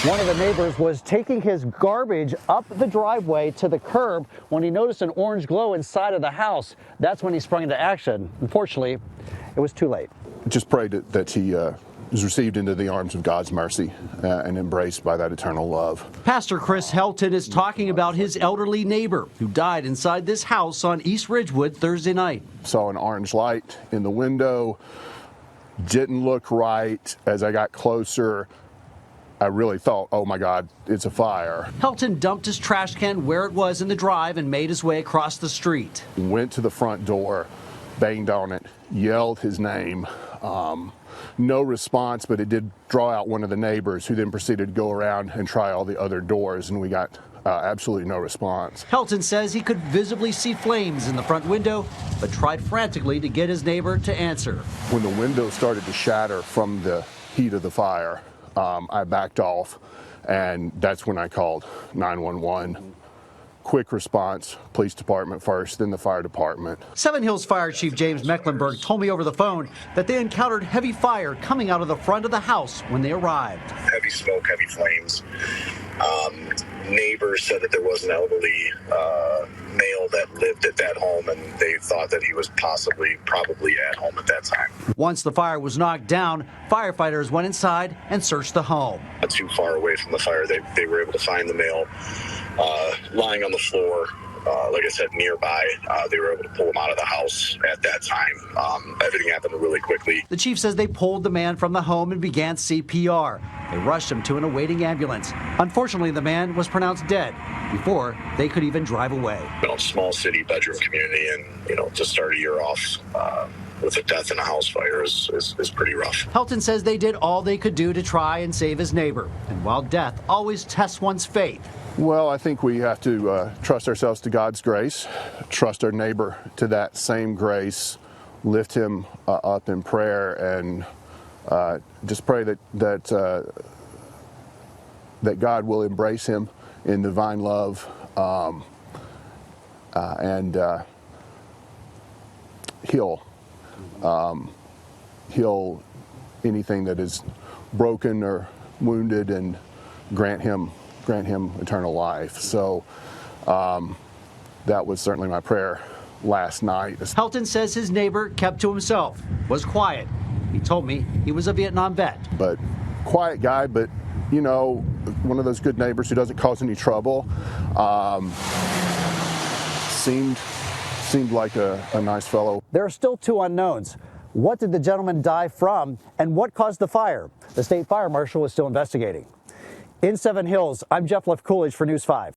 One of the neighbors was taking his garbage up the driveway to the curb when he noticed an orange glow inside of the house. That's when he sprung into action. Unfortunately, it was too late. Just pray that he is received into the arms of God's mercy and embraced by that eternal love. Pastor Chris Helton is talking about his elderly neighbor who died inside this house on East Ridgewood Thursday night. Saw an orange light in the window, didn't look right. As I got closer, I really thought, oh my God, it's a fire. Helton dumped his trash can where it was in the drive and made his way across the street. Went to the front door, banged on it, yelled his name. No response, but it did draw out one of the neighbors, who then proceeded to go around and try all the other doors, and we got absolutely no response. Helton says he could visibly see flames in the front window, but tried frantically to get his neighbor to answer. When the window started to shatter from the heat of the fire, I backed off, and that's when I called 911. Quick response, police department first, then the fire department. Seven Hills Fire Chief James Mecklenburg told me over the phone that they encountered heavy fire coming out of the front of the house when they arrived. Heavy smoke, heavy flames. Neighbors said that there was an elderly male that lived at that home, and they thought that he was probably at home at that time. Once the fire was knocked down, firefighters went inside and searched the home. Not too far away from the fire, they were able to find the male lying on the floor. Like I said, nearby. They were able to pull him out of the house at that time. Everything happened really quickly. The chief says they pulled the man from the home and began CPR. They rushed him to an awaiting ambulance. Unfortunately, the man was pronounced dead before they could even drive away. Small city bedroom community, and to start a year off with a death in a house fire is pretty rough. Helton says they did all they could do to try and save his neighbor. And while death always tests one's faith, well, I think we have to trust ourselves to God's grace, trust our neighbor to that same grace, lift him up in prayer, and just pray that God will embrace him in divine love and heal anything that is broken or wounded, and grant him eternal life. So that was certainly my prayer last night. Helton says his neighbor kept to himself, was quiet. He told me he was a Vietnam vet. But quiet guy, but one of those good neighbors who doesn't cause any trouble. Seemed like a nice fellow. There are still two unknowns. What did the gentleman die from, and what caused the fire? The state fire marshal is still investigating. In Seven Hills, I'm Jeff Left Coolidge for News 5.